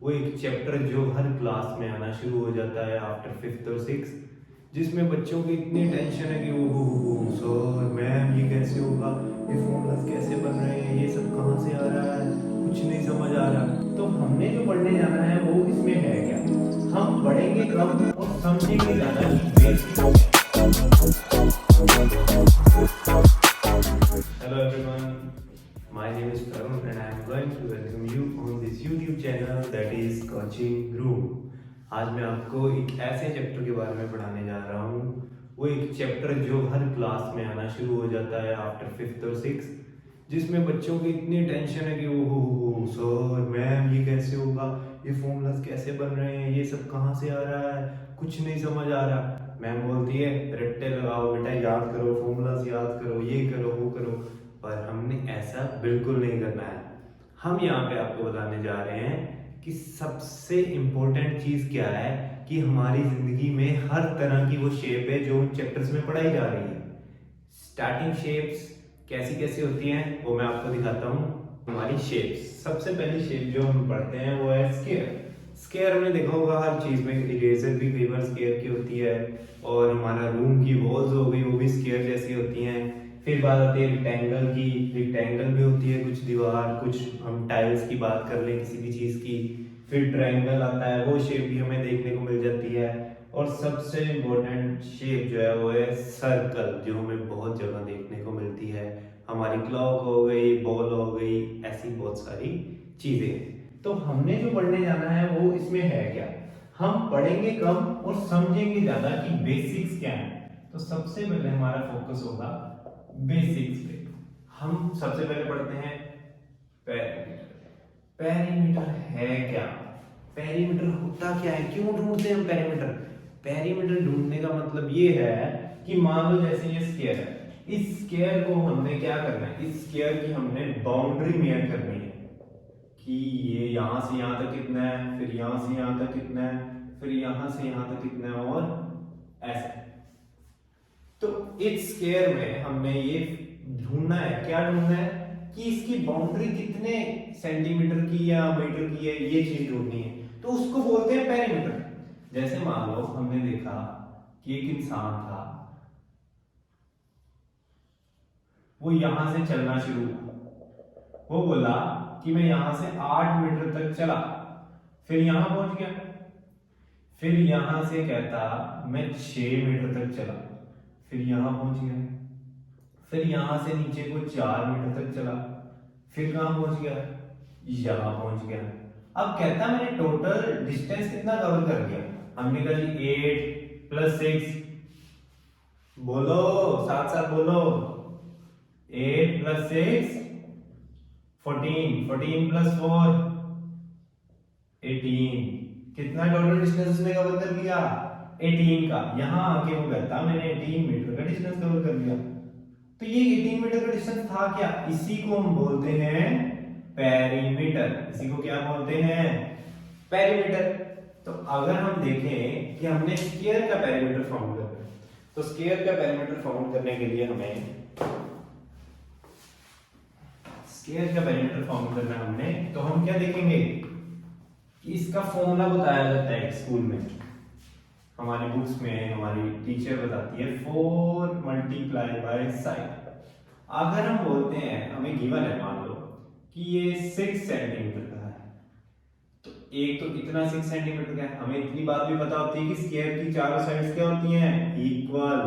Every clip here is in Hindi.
वो एक चैप्टर जो हर क्लास में आना शुरू हो जाता है आफ्टर फिफ्थ और सिक्स, जिसमें बच्चों की इतनी टेंशन है कि ओ सर मैम ये कैसे होगा, ये फॉर्मूलाज कैसे बन रहे हैं, ये सब कहाँ से आ रहा है, कुछ नहीं समझ आ रहा। तो हमने जो पढ़ने जाना है वो इसमें है क्या, हम पढ़ेंगे कम और समझेंगे ज़्यादा कि बेसिक्स क्या। Hello everyone, my name is Tarun and I am going to welcome you on this YouTube channel that is Coaching Room। आज मैं आपको एक ऐसे चैप्टर के बारे में पढ़ाने जा रहा हूँ, वो एक चैप्टर जो हर क्लास में आना शुरू हो जाता है आफ्टर फिफ्थ और सिक्स, जिसमें बच्चों की इतनी टेंशन है कि ओहो सर मैम ये कैसे होगा, ये फॉर्मूलाज कैसे बन रहे हैं, ये सब कहाँ से आ रहा है, कुछ नहीं समझ आ रहा। मैम बोलती है रट्टे लगाओ बेटा, याद करो, फॉर्मूलाज याद करो, ये करो वो करो। पर हमने ऐसा बिल्कुल नहीं करना है। हम यहाँ पे आपको बताने जा रहे हैं कि सबसे इम्पोर्टेंट चीज़ क्या है, कि हमारी ज़िंदगी में हर तरह की वो शेप है जो उन चैप्टर्स में पढ़ाई जा रही है। स्टार्टिंग शेप्स कैसी कैसी होती हैं वो मैं आपको दिखाता हूँ। हमारी शेप्स, सबसे पहली शेप जो हम पढ़ते हैं वो है स्क्वायर। स्क्वायर हमने देखा होगा हर चीज़ में, इरेजर भी कई बार स्क्वायर की होती है, और हमारा रूम की वॉल्स हो गई वो भी स्क्वायर जैसी होती हैं। फिर बात आती है रेक्टेंगल की, रेक्टेंगल भी होती है कुछ दीवार, कुछ हम टाइल्स की बात कर लें किसी भी चीज़ की। फिर ट्रायंगल आता है, वो शेप भी हमें देखने को मिल जाती है। और सबसे इम्पोर्टेंट शेप जो है वो है सर्कल, जो हमें बहुत जगह देखने को मिलती है। हमारी क्लॉक हो गई, बॉल हो गई, ऐसी बहुत सारी चीज़ें। तो हमने जो पढ़ने जाना है वो इसमें है क्या, हम पढ़ेंगे कम और समझेंगे ज़्यादा कि बेसिक्स क्या है। तो सबसे पहले हमारा फोकस होगा बेसिक्स पे। हम सबसे पहले पढ़ते हैं पेरीमीटर। पेरीमीटर है क्या, पेरीमीटर होता क्या है, क्यों ढूंढते हैं हम पेरीमीटर। पेरीमीटर ढूंढने का मतलब ये है कि मान लो जैसे ये स्क्वायर है, इस स्क्वायर को हमने क्या करना है, इस स्क्वायर की हमने बाउंड्री मेयर करनी है कि ये यहां से यहां तक कितना है, फिर यहां से यहां तक कितना है, फिर यहां से यहां तक कितना है, और ऐसे। तो इस स्क्वायर में हमने ये ढूंढना है, क्या ढूंढना है कि इसकी बाउंड्री कितने सेंटीमीटर की या मीटर की है, ये चीज ढूंढनी है। तो उसको बोलते हैं पेरीमीटर। जैसे मान लो हमने देखा कि एक इंसान था, वो यहां से चलना शुरू हुआ, वो बोला कि मैं यहां से 8 मीटर तक चला, फिर यहां पहुंच गया। फिर यहां से कहता मैं 6 मीटर तक चला, फिर यहां पहुंच गया। फिर यहां से नीचे को 4 मीटर तक चला, फिर कहां पहुंच गया, यहां पहुंच गया। अब कहता मैंने टोटल डिस्टेंस कितना कवर कर दिया। हमने कहा जी 8 + 6, बोलो साथ साथ बोलो, 8 + 6 14, 14 + 4 18। कितना टोटल डिस्टेंस उसने कवर कर लिया, 18 का। यहां आके वो कहता मैंने 18 मीटर का डिस्टेंस कवर कर लिया। तो ये 18 मीटर का डिस्टेंस था क्या, इसी को हम बोलते हैं पेरीमीटर। इसी को क्या बोलते हैं, पेरीमीटर। तो अगर हम देखें कि हमने स्क्वायर का पेरीमीटर फाउंड करना है, तो स्क्वायर का पेरीमीटर फाउंड करने के लिए हमें स्क्वायर का पेरीमीटर फाउंड करना है हमने, तो हम क्या देखेंगे कि इसका फॉर्मूला बताया जाता है स्कूल में, हमारी बुक्स में हमारी टीचर बताती है 4 × साइड। अगर हम बोलते हैं, हमें गिवन है मान लो कि ये 6 सेंटीमीटर का है, तो एक तो इतना 6 सेंटीमीटर का है, हमें इतनी बात भी पता होती है कि स्क्वायर की चारों साइड्स क्या होती हैं, इक्वल।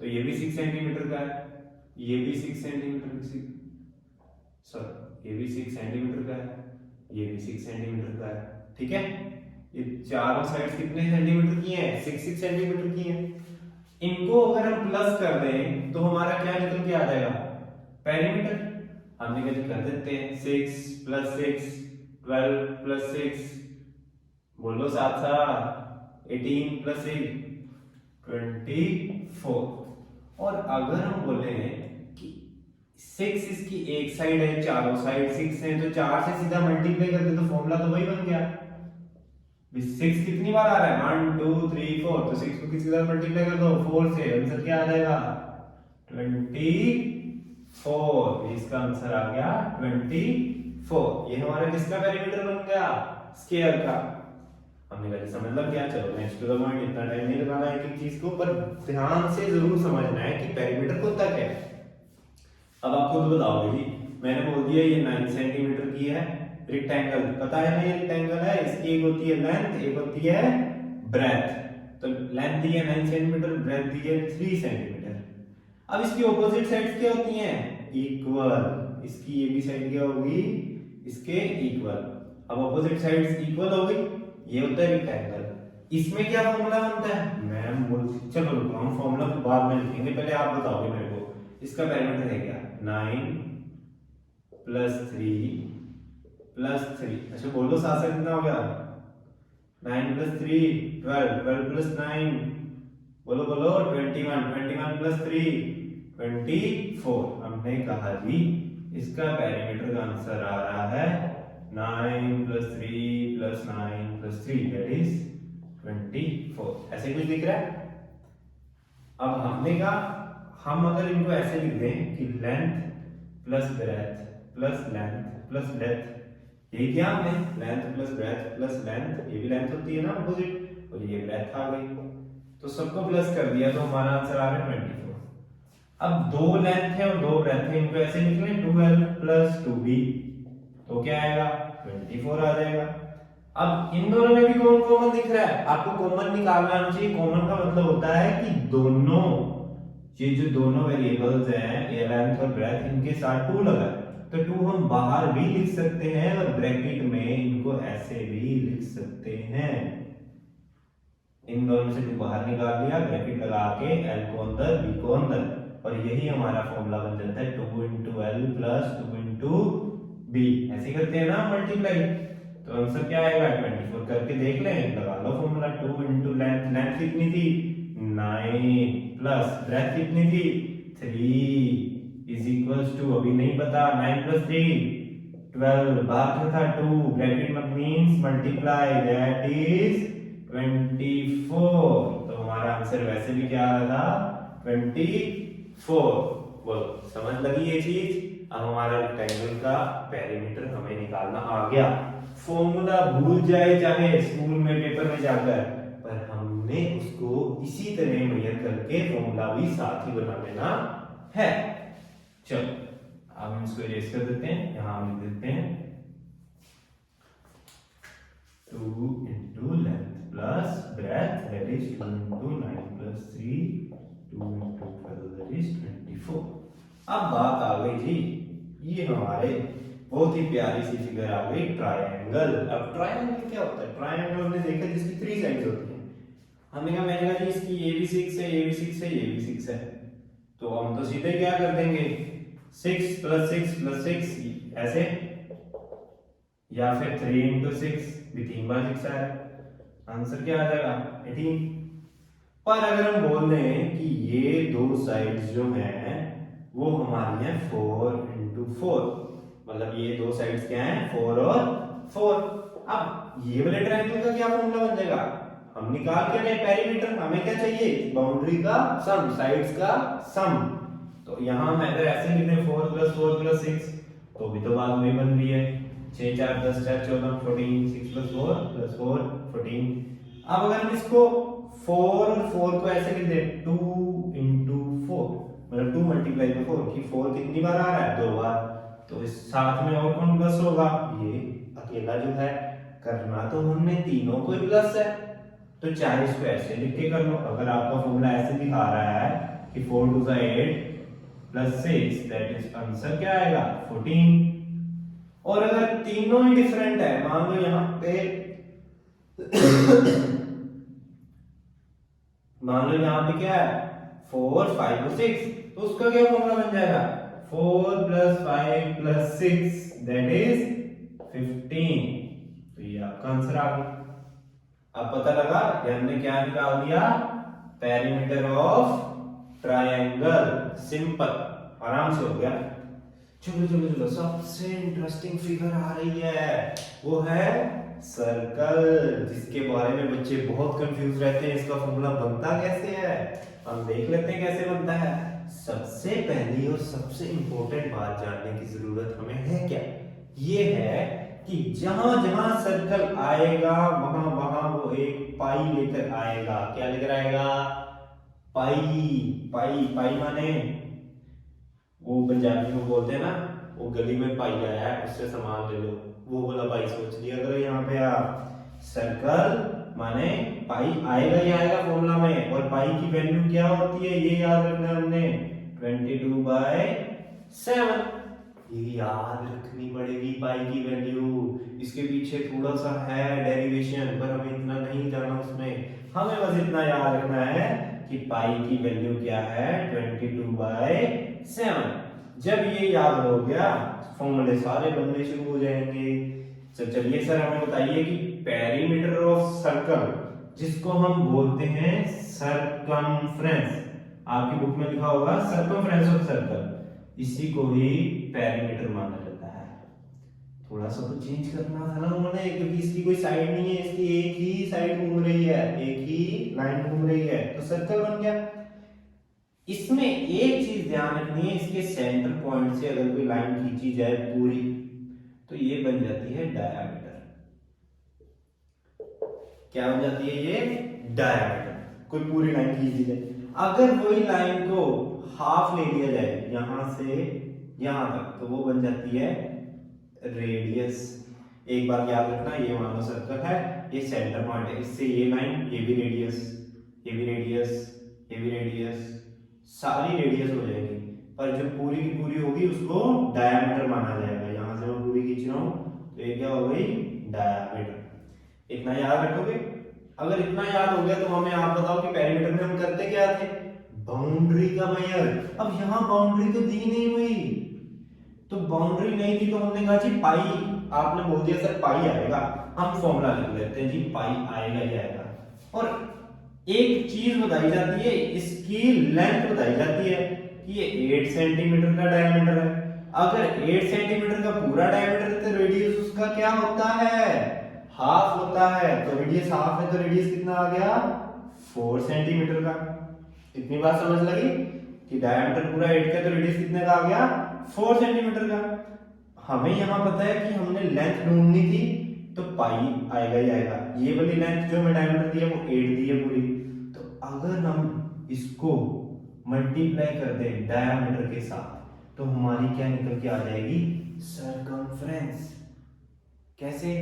तो ये भी 6 सेंटीमीटर का है, ये भी 6 सेंटीमीटर, सॉरी ये भी 6 सेंटीमीटर का है, ये भी 6 सेंटीमीटर का है। ठीक है, ये चारों साइड्स कितने सेंटीमीटर की हैं, 6 सेंटीमीटर की हैं। इनको अगर हम प्लस कर दें तो हमारा क्या निकल के आ जाएगा, पेरीमीटर। हम निकल कर देते हैं 6 + 6 12 + 6, बोलो साथ साथ 18 + 8 24। और अगर हम बोले कि 6 इसकी एक साइड है, चारों साइड 6 है, तो 4 से सीधा मल्टीप्लाई करते तो फॉर्मूला तो वही बन गया। 6 कितनी बार आ रहा है, 1 2 3 4, तो 6 को किसके साथ मल्टीप्लाई कर दो, 4 से। आंसर क्या आ जाएगा, 24। इसका आंसर आ गया 24। ये हमारा किसका पेरीमीटर बन गया, स्क्वायर का। हमने कहा समझ लग गया, चलो नेक्स्ट टू द पॉइंट, इतना टाइम नहीं लगाना है एक चीज को, पर ध्यान से जरूर समझना है कि पेरीमीटर होता क्या है। अब आप खुद बताओगे जी, मैंने बोल दिया ये 9 सेंटीमीटर की है रेक्टेंगल, पता है ना ये रेक्टेंगल है, इसकी एक होती है लेंथ, एक होती है ब्रेथ। तो लेंथ दी है 9 सेंटीमीटर, ब्रेथ दी है 3 सेंटीमीटर। अब इसकी ऑपोजिट साइड्स क्या होती हैं? इक्वल। इसकी ये भी साइड क्या होगी? इसके इक्वल। अब ऑपोजिट साइड्स इक्वल हो गई, ये होता है रेक्टेंगल। इसमें क्या फॉर्मूला बनता है? मैम बोल, चलो रुको, हम फॉर्मूला बाद में लिखेंगे, पहले आप बताओगे मेरे को इसका पैरामीटर है क्या? 9 प्लस 3 प्लस 3, अच्छा बोलो साथ साथ कितना हो गया? 9 प्लस 3 12, 12 प्लस 9 बोलो बोलो 21, 21 प्लस 3 24। हमने कहा जी इसका पेरीमीटर का आंसर आ रहा है 9 plus 3 plus 9 plus 3 that is 24। ऐसे कुछ दिख रहा है? अब हमने कहा हम अगर इनको ऐसे लिख दें कि length plus breadth plus length plus breadth, यही किया हमने, length plus breadth plus length, ये भी लेंथ होती है ना अपोजिट, और ये ब्रेथ आ गई, तो सबको प्लस कर दिया तो हमारा आंसर आ गया 24। अब दो लेंथ है और दो ब्रेथ है, इनको ऐसे लिख लें 2l प्लस 2b, तो क्या आएगा? 24 आ जाएगा। अब इन दोनों में भी कौन कॉमन दिख रहा है? आपको कॉमन निकालना आना चाहिए। कॉमन का मतलब होता है कि दोनों, ये जो दोनों वेरिएबल्स हैं, ये लेंथ और ब्रेथ, इनके साथ 2 लगा है, तो 2 हम बाहर भी लिख सकते हैं और ब्रैकेट में इनको ऐसे भी लिख सकते हैं। इन दोनों से 2 बाहर निकाल दिया, ब्रैकेट लगा के l को अंदर b को अंदर, और यही हमारा फॉर्मूला बन जाता है 2 into l plus 2 into b। ऐसे करते हैं ना मल्टीप्लाई, तो आंसर क्या आएगा? 24। करके देख लें, लगा लो फॉर्मूला। 2 into लेंथ, लेंथ कितनी थी? 9 प्लस ब्रेथ कितनी थी? 3 इज इक्वल्स टू, अभी नहीं पता, 9 प्लस 3 12, बाहर क्या था? 2, ब्रैकेट में मींस मल्टीप्लाई, दैट इज 24। तो हमारा आंसर वैसे भी क्या आ रहा था? 24। बोलो समझ लगी ये चीज? अब हमारा रेक्टेंगल का पेरीमीटर हमें निकालना आ गया। फॉर्मूला भूल जाए चाहे स्कूल में पेपर में जाकर, पर हमने उसको इसी तरह मेजर करके फॉर्मूला भी साथ ही बना लेना है। चलो अब हम इसको इरेज कर देते हैं, यहां हम लिख देते हैं 2 into length plus breadth, that is 2 into 9 plus 3, 2 into 12, that is 24। अब बात आ गई जी, ये हमारे बहुत ही प्यारी सी फिगर आ गई, ट्रायंगल। अब ट्रायंगल क्या होता है? ट्रायंगल हमने देखा जिसकी 3 साइड्स होती हैं। हमने कहा, मैंने कहा जी इसकी ये भी 6 है, ये भी 6 है, ये भी 6 है, तो हम तो सीधे क्या कर देंगे? 6 प्लस 6 प्लस 6 ऐसे, या फिर 3 into 6 भी 3 बार 6 है, आंसर क्या आ जाएगा? 18। पर अगर हम बोल दें कि ये दो साइड्स जो हैं वो हमारी हैं 4 into 4, मतलब ये दो साइड्स क्या हैं? 4 और 4। अब ये वाले ट्रायंगल का क्या फॉर्मूला बन जाएगा? हम निकाल के रहे पेरीमीटर, हमें क्या चाहिए? बाउंड्री का सम, साइड्स का सम। तो यहां मैं अगर ऐसे लिख दें 4 प्लस 4 प्लस 6, तो भी तो बात वही बन रही है, 6 4 10 4 14 14, 6 प्लस 4 प्लस 4 14। अब अगर हम इसको 4 और 4 को ऐसे लिख दें 2 into 4, मतलब 2 मल्टीप्लाई बाय 4, कि 4 कितनी बार आ रहा है? 2 बार, तो इस साथ में और कौन प्लस होगा? ये अकेला जो है। करना तो हमने तीनों को ही प्लस है, तो चाहे इसको ऐसे लिख के कर लो। अगर आपका फॉर्मूला ऐसे दिखा रहा है कि 4 2 8 प्लस 6, दैट इज आंसर क्या आएगा? 14। और अगर तीनों ही डिफरेंट है, मान लो यहां पे मान लो यहां पे क्या है? 4 5 और 6, तो उसका क्या फॉर्मूला बन जाएगा? 4 प्लस 5 प्लस 6 दैट इज 15। तो ये आपका आंसर आ गया। अब पता लगा कि हमने क्या निकाल दिया? Perimeter of triangle. सिंपल, आराम से हो गया। चलो चलो चलो, सबसे इंटरेस्टिंग फिगर आ रही है, वो है सर्कल, जिसके बारे में बच्चे बहुत कंफ्यूज रहते हैं। इसका फॉर्मूला बनता कैसे है, हम देख लेते हैं कैसे बनता है। सबसे पहली और सबसे इंपॉर्टेंट बात जानने की जरूरत हमें है क्या? ये है कि जहां जहां सर्कल आएगा वहां वहां वो एक पाई लेकर आएगा। क्या लेकर आएगा? पाई। पाई पाई माने वो पंजाबी में बोलते हैं ना, वो गली में पाई आया है उससे सामान ले लो, वो वाला पाई सोच लिया करो। यहाँ पे आप सर्कल माने पाई आएगा ही आएगा फॉर्मूला में। और पाई की वैल्यू क्या होती है ये याद रखना है हमने, 22/7। ये याद रखनी पड़ेगी पाई की वैल्यू। इसके पीछे थोड़ा सा है डेरिवेशन, पर हमें इतना नहीं जाना उसमें। हमें बस इतना याद रखना है कि पाई की वैल्यू क्या है, 22/7। जब ये याद हो गया फॉर्मूले सारे बनने शुरू हो जाएंगे। तो चलिए सर हमें बताइए कि पेरीमीटर ऑफ सर्कल, जिसको हम बोलते हैं सरकमफ्रेंस, आपकी बुक में लिखा होगा सरकमफ्रेंस ऑफ सर्कल, इसी को ही पेरीमीटर माना जाता है। थोड़ा सा तो चेंज करना था ना उन्होंने, क्योंकि इसकी कोई साइड नहीं है, इसकी एक ही साइड घूम रही है, एक ही लाइन घूम रही है, तो सर्कल बन गया। इसमें एक चीज ध्यान रखनी है, इसके सेंटर पॉइंट से अगर कोई लाइन खींची जाए पूरी, तो ये बन जाती है डायामीटर। क्या बन जाती है ये? डायामीटर। कोई पूरी लाइन खींची जाए, अगर वही लाइन को हाफ ले लिया जाए यहां से यहां तक, तो वो बन जाती है रेडियस। एक बात याद रखना, ये मान लो सर्कल है, ये सेंटर पॉइंट है, इससे ये लाइन, ये भी रेडियस, ये भी रेडियस, ये भी रेडियस, सारी रेडियस हो जाएगी। पर जब पूरी की पूरी होगी उसको डायामीटर माना जाएगा। यहां से मैं पूरी खींच रहा हूं तो ये क्या हो गई? डायामीटर। इतना याद रखोगे? अगर इतना याद हो गया तो हमें आप बताओ कि पेरीमीटर में हम करते क्या थे? बाउंड्री का मेजर। अब यहां बाउंड्री तो दी नहीं हुई, तो बाउंड्री नहीं थी तो हमने कहा जी पाई, आपने बोल दिया सर पाई आएगा, हम फॉर्मूला लिख लेते हैं जी पाई आएगा ही आएगा। और एक चीज बताई जाती है, इसकी लेंथ बताई जाती है कि ये 8 सेंटीमीटर का डायमीटर है। अगर 8 सेंटीमीटर का पूरा डायमीटर है तो रेडियस उसका क्या होता है? हाफ होता है। तो रेडियस हाफ है तो रेडियस कितना आ गया? 4 सेंटीमीटर का। इतनी बात समझ लगी कि डायमीटर पूरा 8 का तो रेडियस कितने का आ गया? 4 सेंटीमीटर का। हमें यहां पता है कि हमने लेंथ ढूंढनी थी, तो पाई आएगा ही आएगा। ये वाली लेंथ जो हमें डायमीटर दी है वो 8 दी है पूरी। तो अगर हम इसको मल्टीप्लाई कर दें डायमीटर के साथ, तो हमारी क्या निकल के आ जाएगी? सरकमफ्रेंस। कैसे?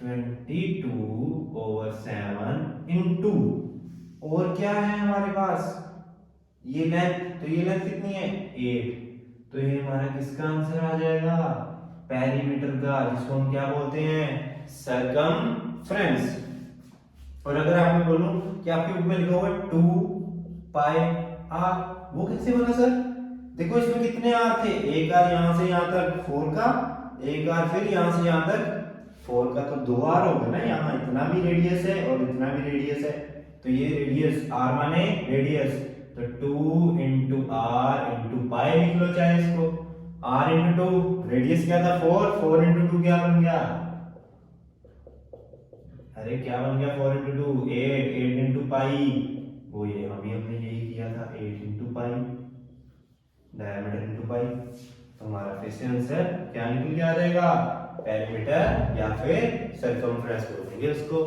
22/7 इंटू, और क्या है हमारे पास? ये लेंथ, तो ये लेंथ कितनी है? 8। तो ये हमारा किसका आंसर आ जाएगा? पेरीमीटर का, जिसको हम क्या बोलते हैं? सरकमफ्रेंस। और अगर आपने बोलूं कि आपकी बुक में लिखा हुआ है 2πr, वो कैसे बना सर? देखो इसमें कितने आर थे, एक आर यहां से यहां तक 4 का, एक आर फिर यहां से यहां तक 4 का, तो 2 आर हो गए ना। यहाँ इतना भी रेडियस है और इतना भी रेडियस है, तो ये रेडियस आर माने रेडियस, तो 2 इंटू आर इंटू पाई लिख लो चाहे इसको। आर इंटू 2, रेडियस क्या था? 4, 4 इंटू 2 क्या बन गया? अरे क्या बन गया? 4 इंटू 2 8, 8 इंटू पाई, वो ये हमने यही किया था, 8 into pi, diameter into pi. तो हमारा फिर से आंसर क्या निकल के आ जाएगा? पेरीमीटर या फिर सर्कमफ्रेंस बोलेंगे उसको।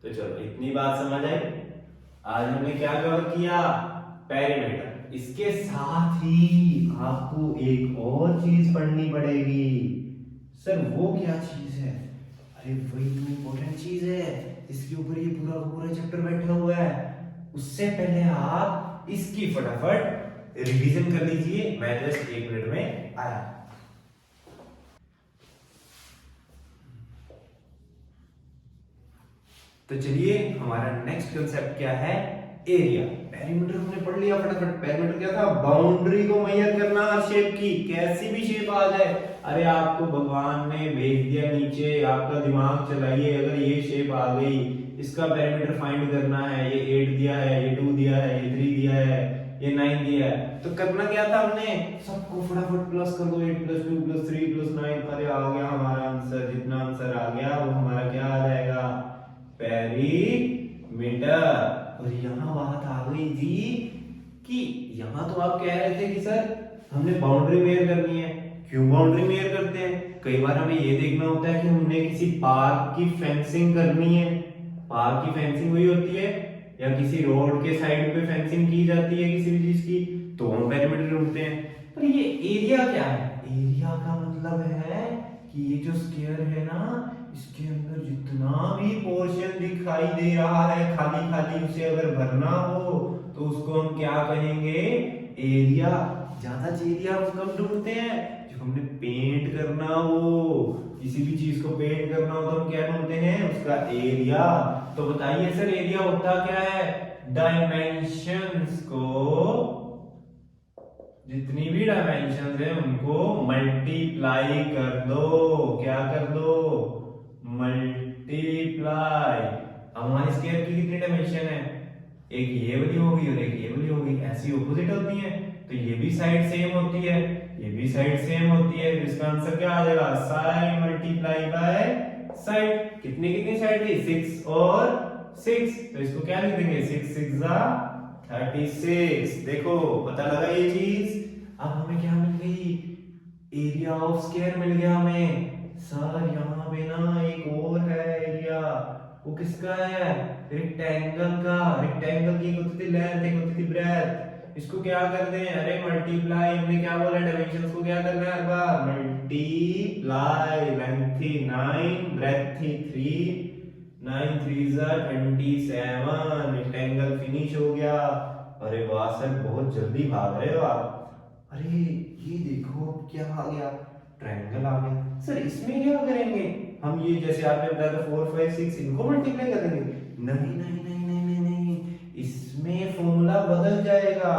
तो चलो इतनी बात समझ आई। आज हमने क्या कवर किया? पेरीमीटर। इसके साथ ही आपको एक और चीज पढ़नी पड़ेगी। सर वो क्या चीज है? अरे वही तो इंपॉर्टेंट चीज है, इसके ऊपर ये पूरा पूरा चैप्टर बैठा हुआ है। उससे पहले आप इसकी फटाफट रिवीजन कर लीजिए, मैं जस्ट 1 मिनट में आया। तो चलिए हमारा नेक्स्ट कंसेप्ट क्या है? एरिया। पेरीमीटर हमने पढ़ लिया फटाफट। पेरीमीटर क्या था? बाउंड्री को मेजर करना शेप की, कैसी भी शेप आ जाए। अरे आपको भगवान ने भेज दिया नीचे, आपका दिमाग चलाइए, अगर ये शेप आ गई, इसका पेरीमीटर फाइंड करना है, ये 8 दिया है, ये 2 दिया है, ये 3 दिया है, ये 9 दिया है, तो करना क्या था हमने? सबको फटाफट प्लस कर दो, 8 + 2 + 3 + 9। अरे आ गया हमारा आंसर। जितना आंसर आ गया वो हमारा क्या आ जाएगा? पेरीमीटर। और यहां बात आ गई जी कि यहां तो आप कह रहे थे कि सर हमने बाउंड्री मेजर करनी है, क्यों बाउंड्री मेजर करते हैं? कई बार हमें ये देखना होता है कि हमने किसी पार्क की फेंसिंग करनी है। पार्क की फेंसिंग वही होती है, या किसी रोड के साइड पे फेंसिंग की जाती है किसी भी चीज की, तो हम पेरीमीटर ढूंढते हैं। पर ये एरिया क्या है? एरिया का मतलब है कि ये जो स्क्वायर है ना, इसके अंदर जितना भी पोर्शन दिखाई दे रहा है खाली खाली, उसे अगर भरना हो तो उसको हम क्या कहेंगे? एरिया। ज्यादा एरिया हम कब ढूंढते हैं? जब हमने पेंट करना हो, किसी भी चीज को पेंट करना हो तो हम क्या ढूंढते हैं? उसका एरिया। तो बताइए सर, एरिया होता क्या है? डायमेंशंस को, जितनी भी डायमेंशंस है उनको मल्टीप्लाई कर दो। क्या कर दो? मल्टीप्लाई। हमारी स्क्वायर की कितनी डायमेंशन है? एक ये वाली होगी और एक ये वाली होगी, ऐसी ऑपोजिट होती है, तो ये भी साइड सेम होती है, ये भी साइड सेम होती है। इसका आंसर क्या आ जाएगा? Side multiply by side. कितनी कितनी साइड थी? 6 और 6, तो इसको क्या लिख देंगे? 6 6 36। देखो पता लगा ये चीज। अब हमें क्या मिल गई? एरिया ऑफ स्क्वायर मिल गया हमें। सर यहाँ पे ना एक और है एरिया, वो किसका है? रेक्टेंगल का। रेक्टेंगल की एक होती थी लेंथ, एक होती थी ब्रेथ। इसको क्या कर दें? अरे मल्टीप्लाई, हमने क्या बोला? डायमेंशंस को क्या करना है हर बार? मल्टीप्लाई। लेंथ थी 9, ब्रेथ थी 3, 9 3 27। रेक्टेंगल फिनिश हो गया। अरे वाह सर, बहुत जल्दी भाग रहे हो आप। अरे ये देखो क्या आ गया? ट्रायंगल आ गया। सर इसमें क्या करेंगे हम? ये जैसे आपने बताया था 4 5 6, इनको मल्टीप्लाई करेंगे? नहीं नहीं नहीं नहीं नहीं नहीं, इसमें फॉर्मूला बदल जाएगा।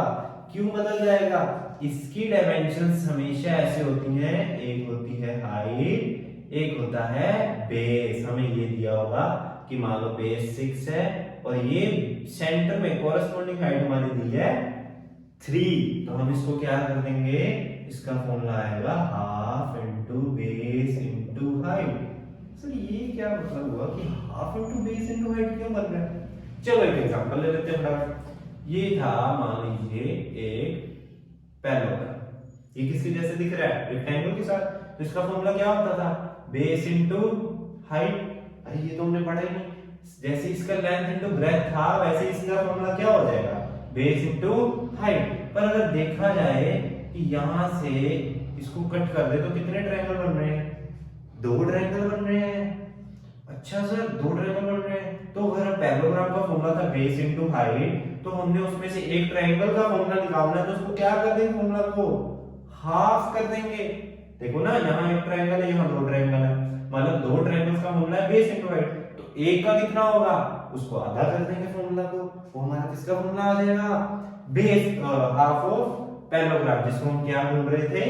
क्यों बदल जाएगा? इसकी डायमेंशंस हमेशा ऐसे होती हैं, एक होती है हाइट, एक होता है बेस। हमें ये दिया होगा कि मान लो बेस 6 है और ये सेंटर में कॉरेस्पॉन्डिंग हाइट हमारी दी है 3, तो हम इसको क्या कर देंगे? इसका फॉर्मूला आएगा half into base into height. Sir ये क्या मतलब हुआ कि half into base into height क्यों बन रहा है? चलो एक एग्जांपल ले लेते हैं फटाफट। ये था मान लीजिए एक पैरेललोग्राम, ये किसके जैसे दिख रहा है? रेक्टेंगल के साथ। तो इसका फॉर्मूला क्या होता था? Base into height. अरे ये तो हमने पढ़ा ही नहीं। जैसे इसका लेंथ इंटू ब्रेथ था, वैसे इसका फॉर्मूला क्या हो जाएगा? Base into height. पर अगर देखा जाए कि यहां से इसको कट कर दे तो कितने ट्रायंगल बन रहे हैं? 2 ट्रायंगल बन रहे हैं। अच्छा सर 2 ट्रायंगल बन रहे हैं, तो अगर पैरेललोग्राम का फॉर्मूला था बेस इंटू हाइट, तो हमने उसमें से एक ट्रायंगल का फॉर्मूला निकालना है, तो उसको क्या कर देंगे? फॉर्मूला को हाफ कर देंगे। देखो ना, यहाँ एक ट्रायंगल है, यहाँ 2 ट्रायंगल है, मतलब 2 ट्रायंगल्स का फॉर्मूला है बेस इंटू हाइट, तो एक का कितना होगा? उसको आधा कर देंगे फॉर्मूला को, वो हमारा किसका फॉर्मूला आ जाएगा? बेस हाफ ऑफ पैरेललोग्राम, जिसको हम क्या ढूंढ रहे थे?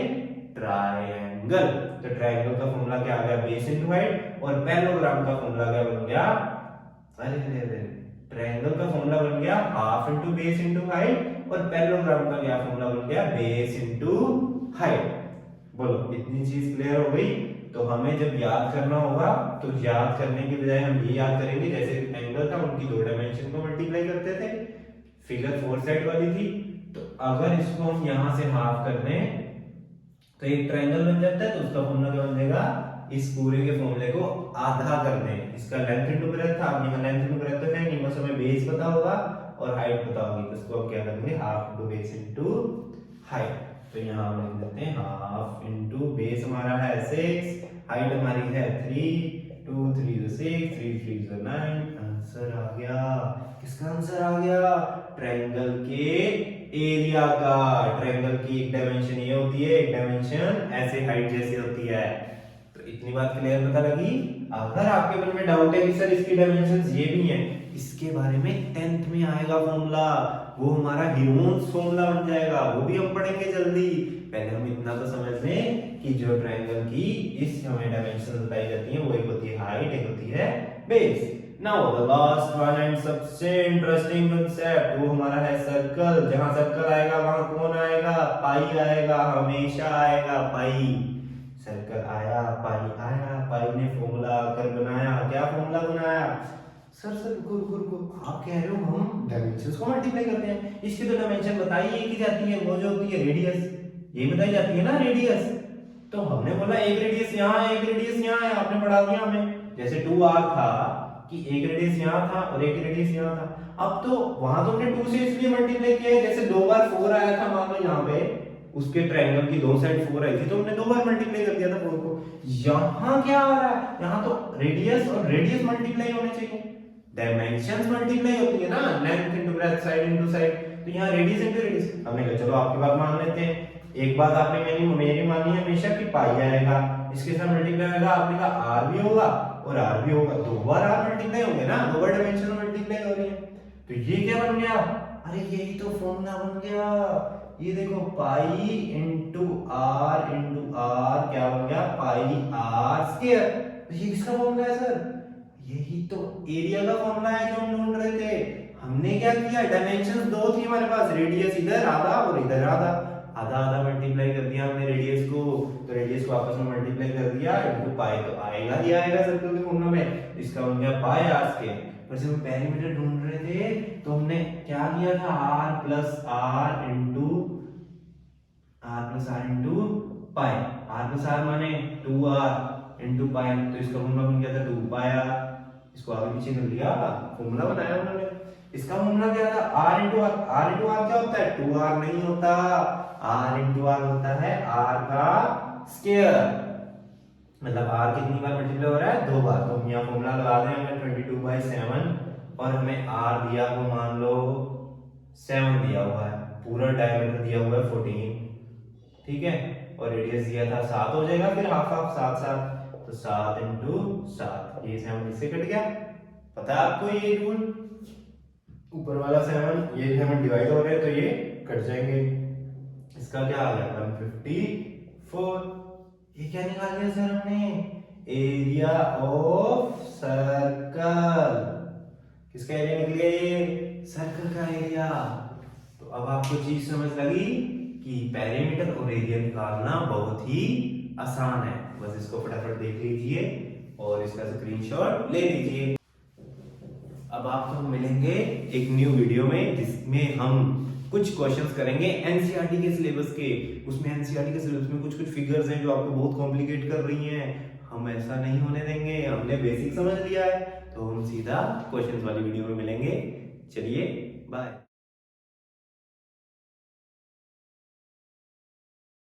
ट्रायंगल। तो ट्रायंगल का फॉर्मूला क्या आ गया? Base into height. और पैरेललोग्राम का फॉर्मूला क्या बन गया? अरे अरे अरे, ट्रायंगल का फॉर्मूला बन गया half into base into height, और पैरेललोग्राम का क्या फॉर्मूला बन गया? Base into height. बोलो इतनी चीज क्लियर हो गई? तो हमें जब याद करना होगा तो याद करने के बजाय हम ये याद करेंगे, जैसे एंगल था उनकी 2 डायमेंशन को मल्टीप्लाई करते थे, फिगर 4 साइड वाली थी, तो अगर इसको हम यहां से हाफ कर दें तो एक ट्रायंगल बन जाता है, तो उसका फॉर्मूला क्या बन जाएगा? इस पूरे के फॉर्मूले को आधा कर दें। इसका लेंथ इंटू ब्रेथ था, अब यहाँ लेंथ इंटू ब्रेथ तो है नहीं, बस हमें बेस पता होगा और हाइट पता होगी, तो इसको हम क्या करेंगे? Half into base into height. तो यहाँ हम लिख देते हैं हाफ इंटू बेस हमारा है 6, हाइट हमारी है 3, 2 3 6, 3 3 9। आंसर आ गया। किसका आंसर आ गया? ट्रायंगल के एरिया का। ट्रायंगल की एक डायमेंशन ये होती है, एक डायमेंशन ऐसे हाइट जैसी होती है। तो इतनी बात क्लियर पता लगी? अगर आपके मन में डाउट है कि सर इसकी डायमेंशंस ये भी हैं, इसके बारे में 10th में आएगा फॉर्मूला, वो हमारा ह्यूमन्स फॉर्मूला बन जाएगा, वो भी हम पढ़ेंगे जल्दी। पहले हम इतना तो समझ लें कि जो ट्रायंगल की इस हमें डायमेंशन बताई जाती हैं, वो एक होती है हाइट, एक होती है base. Now the last one and सबसे इंटरेस्टिंग कांसेप्ट, वो हमारा है सर्कल। जहां सर्कल आएगा वहां कौन आएगा? पाई आएगा, हमेशा आएगा पाई। सर्कल आया, पाई आया, पाई ने फॉर्मूला आकर बनाया। क्या फॉर्मूला बनाया? सर सर रुको रुको रुको, आप कह रहे हो हम डायमेंशंस को मल्टीप्लाई करते हैं, इसकी तो डायमेंशन बताई एक ही जाती है, वो जो होती है रेडियस, ये बताई जाती है ना रेडियस। तो हमने बोला एक रेडियस यहाँ है, एक रेडियस यहाँ है, आपने पढ़ा दिया हमें। जैसे 2r था कि एक रेडियस यहाँ था और एक रेडियस यहाँ था। अब तो वहां तो हमने 2 से इसलिए मल्टीप्लाई किया है, जैसे 2 बार 4 आया था मान लो यहाँ पे, उसके ट्रायंगल की दो साइड 4 आई थी तो हमने 2 बार मल्टीप्लाई कर दिया था 4 को। यहाँ क्या आ रहा है, यहाँ तो रेडियस और रेडियस मल्टीप्लाई होने चाहिए, डायमेंशंस मल्टीप्लाई होती है ना, length into breadth, side into side. तो यहाँ रेडियस इनटू रेडियस। हमने कहा चलो आपकी बात मान लेते हैं। एक बात आपने मेरी मानी है हमेशा कि पाई आएगा, इसके साथ मल्टीप्लाई होगा, आपने कहा r भी होगा और r भी होगा, दो बार r मल्टीप्लाई होंगे ना, दो बार डायमेंशन मल्टीप्लाई हो रही है। तो ये क्या बन गया, अरे यही तो फॉर्मूला बन गया, ये देखो पाई इंटू r क्या बन गया, पाई r स्क्वायर। तो ये किसका फॉर्मूला है सर, यही तो एरिया का फॉर्मूला है जो हम ढूंढ रहे थे। हमने क्या किया, डायमेंशंस दो थी हमारे पास, रेडियस इधर आधा और इधर आधा, आधा आधा मल्टीप्लाई कर दिया हमने रेडियस को, तो रेडियस को आपस में मल्टीप्लाई कर दिया इनटू पाई, तो आएगा ही आएगा सर्कल के फॉर्मूला में, इसका बन गया पाई r स्क्वायर। पर जब हम पेरीमीटर ढूंढ रहे थे तो हमने क्या किया था, r plus r into pi, r plus r माने 2r इंटू पाई, तो इसका फॉर्मूला बन गया था 2 पाई r। इसको आगे पीछे कर लिया, फॉर्मूला बनाया उन्होंने। इसका फॉर्मूला क्या था, r इंटू r क्या होता है, 2r नहीं होता, r इंटू r होता है r का स्क्वायर। मतलब r कितनी बार मल्टीप्लाई हो रहा है, दो बार। तो हम यहाँ फॉर्मूला लगा दें, हमें 22/7 और हमें r दिया वो मान लो 7 दिया हुआ है, पूरा डायमीटर दिया हुआ है 14, ठीक है, और रेडियस दिया था 7 हो जाएगा, फिर हाफ हाफ 7 7, तो 7 इंटू 7, ये 7 इससे कट गया। पता है आपको ये रूल, ऊपर वाला 7 ये 7 डिवाइड हो रहे हैं तो ये कट जाएंगे। इसका क्या आ गया 154। ये क्या निकाल लिया सर हमने, एरिया ऑफ सर्कल। किसका एरिया निकल गया, ये सर्कल का एरिया। तो अब आपको चीज समझ लगी कि पेरीमीटर और एरिया निकालना बहुत ही आसान है, बस इसको फटाफट देख लीजिए और इसका स्क्रीनशॉट ले लीजिए। अब आपको मिलेंगे एक न्यू वीडियो में जिसमें हम कुछ क्वेश्चंस करेंगे एनसीईआरटी के सिलेबस के। उसमें एनसीईआरटी के सिलेबस में कुछ फिगर्स हैं जो आपको बहुत कॉम्प्लिकेट कर रही हैं, हम ऐसा नहीं होने देंगे, हमने बेसिक समझ लिया है, तो हम सीधा क्वेश्चंस वाली वीडियो में मिलेंगे। चलिए बाय।